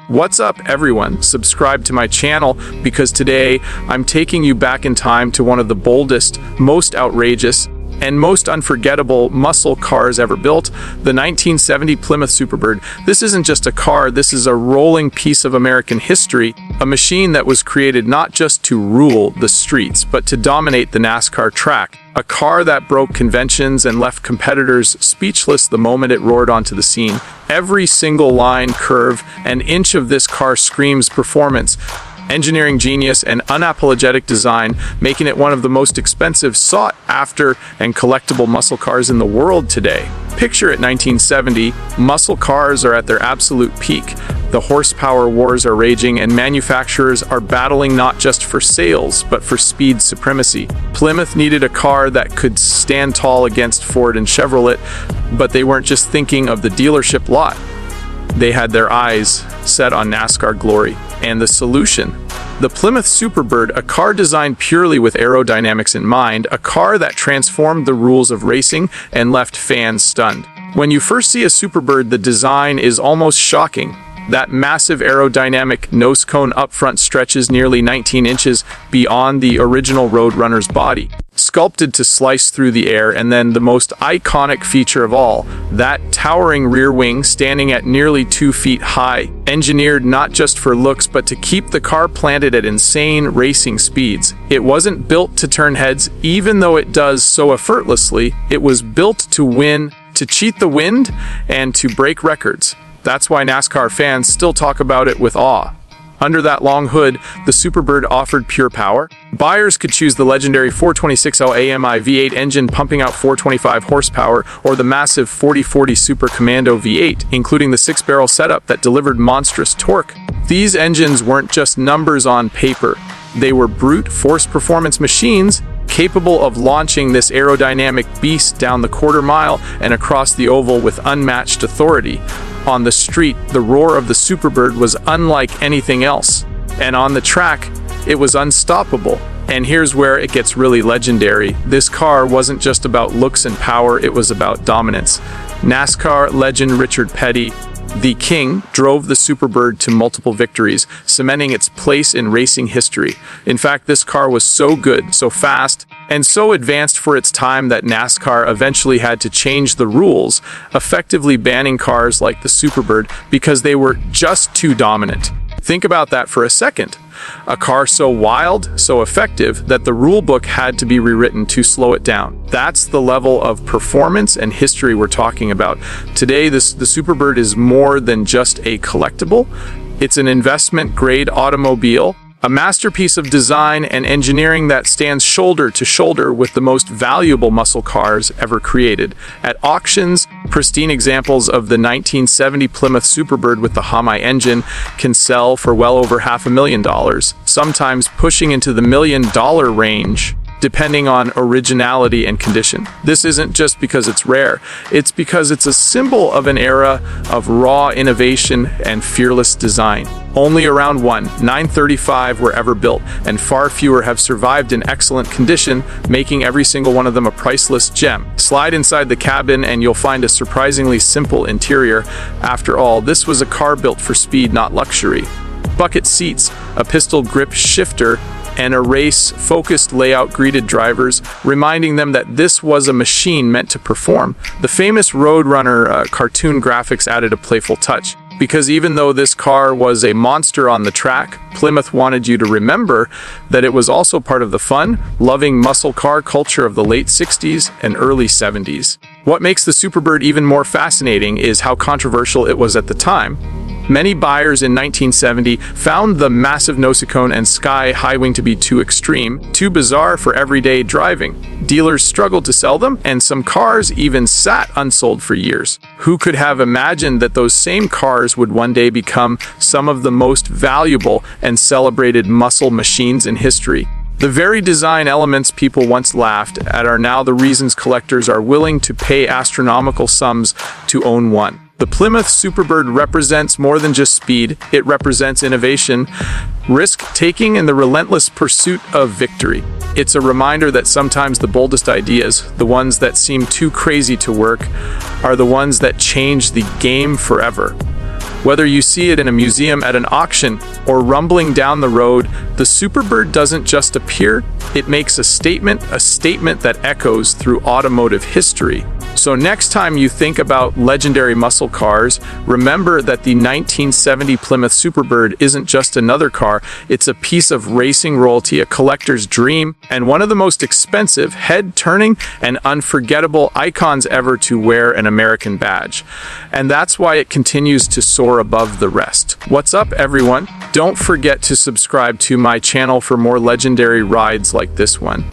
What's up, everyone? Subscribe to my channel because today I'm taking you back in time to one of the boldest, most outrageous, and most unforgettable muscle cars ever built, the 1970 Plymouth Superbird. This isn't just a car, this is a rolling piece of American history, a machine that was created not just to rule the streets, but to dominate the NASCAR track. A car that broke conventions and left competitors speechless the moment it roared onto the scene. Every single line, curve, and inch of this car screams performance, engineering genius, and unapologetic design, making it one of the most expensive, sought-after, and collectible muscle cars in the world today. Picture it 1970, muscle cars are at their absolute peak. The horsepower wars are raging, and manufacturers are battling not just for sales, but for speed supremacy. Plymouth needed a car that could stand tall against Ford and Chevrolet, but they weren't just thinking of the dealership lot. They had their eyes set on NASCAR glory. And the solution? The Plymouth Superbird, a car designed purely with aerodynamics in mind, a car that transformed the rules of racing and left fans stunned. When you first see a Superbird, the design is almost shocking. That massive aerodynamic nosecone up front stretches nearly 19 inches beyond the original Roadrunner's body, sculpted to slice through the air, and then the most iconic feature of all, that towering rear wing standing at nearly 2 feet high, engineered not just for looks but to keep the car planted at insane racing speeds. It wasn't built to turn heads, even though it does so effortlessly. It was built to win, to cheat the wind, and to break records. That's why NASCAR fans still talk about it with awe. Under that long hood, the Superbird offered pure power. Buyers could choose the legendary 426L HEMI V8 engine pumping out 425 horsepower, or the massive 4040 Super Commando V8, including the 6-barrel setup that delivered monstrous torque. These engines weren't just numbers on paper. They were brute force performance machines, capable of launching this aerodynamic beast down the quarter mile and across the oval with unmatched authority. On the street, the roar of the Superbird was unlike anything else. And on the track, it was unstoppable. And here's where it gets really legendary. This car wasn't just about looks and power, it was about dominance. NASCAR legend Richard Petty, the King, drove the Superbird to multiple victories, cementing its place in racing history. In fact, this car was so good, so fast, and so advanced for its time that NASCAR eventually had to change the rules, effectively banning cars like the Superbird because they were just too dominant. Think about that for a second. A car so wild, so effective, that the rule book had to be rewritten to slow it down. That's the level of performance and history we're talking about. Today, the Superbird is more than just a collectible. It's an investment-grade automobile, a masterpiece of design and engineering that stands shoulder to shoulder with the most valuable muscle cars ever created. At auctions, pristine examples of the 1970 Plymouth Superbird with the HEMI engine can sell for well over $500,000, sometimes pushing into the $1 million range, depending on originality and condition. This isn't just because it's rare, it's because it's a symbol of an era of raw innovation and fearless design. Only around 935 were ever built, and far fewer have survived in excellent condition, making every single one of them a priceless gem. Slide inside the cabin and you'll find a surprisingly simple interior. After all, this was a car built for speed, not luxury. Bucket seats, a pistol grip shifter, and a race-focused layout greeted drivers, reminding them that this was a machine meant to perform. The famous Roadrunner cartoon graphics added a playful touch, because even though this car was a monster on the track, Plymouth wanted you to remember that it was also part of the fun, loving muscle car culture of the late 60s and early 70s. What makes the Superbird even more fascinating is how controversial it was at the time. Many buyers in 1970 found the massive nosecone and sky-high wing to be too extreme, too bizarre for everyday driving. Dealers struggled to sell them, and some cars even sat unsold for years. Who could have imagined that those same cars would one day become some of the most valuable and celebrated muscle machines in history? The very design elements people once laughed at are now the reasons collectors are willing to pay astronomical sums to own one. The Plymouth Superbird represents more than just speed, it represents innovation, risk-taking, and the relentless pursuit of victory. It's a reminder that sometimes the boldest ideas, the ones that seem too crazy to work, are the ones that change the game forever. Whether you see it in a museum, at an auction, or rumbling down the road, the Superbird doesn't just appear, it makes a statement that echoes through automotive history. So next time you think about legendary muscle cars, remember that the 1970 Plymouth Superbird isn't just another car, it's a piece of racing royalty, a collector's dream, and one of the most expensive, head-turning, and unforgettable icons ever to wear an American badge. And that's why it continues to soar above the rest. What's up, everyone? Don't forget to subscribe to my channel for more legendary rides like this one.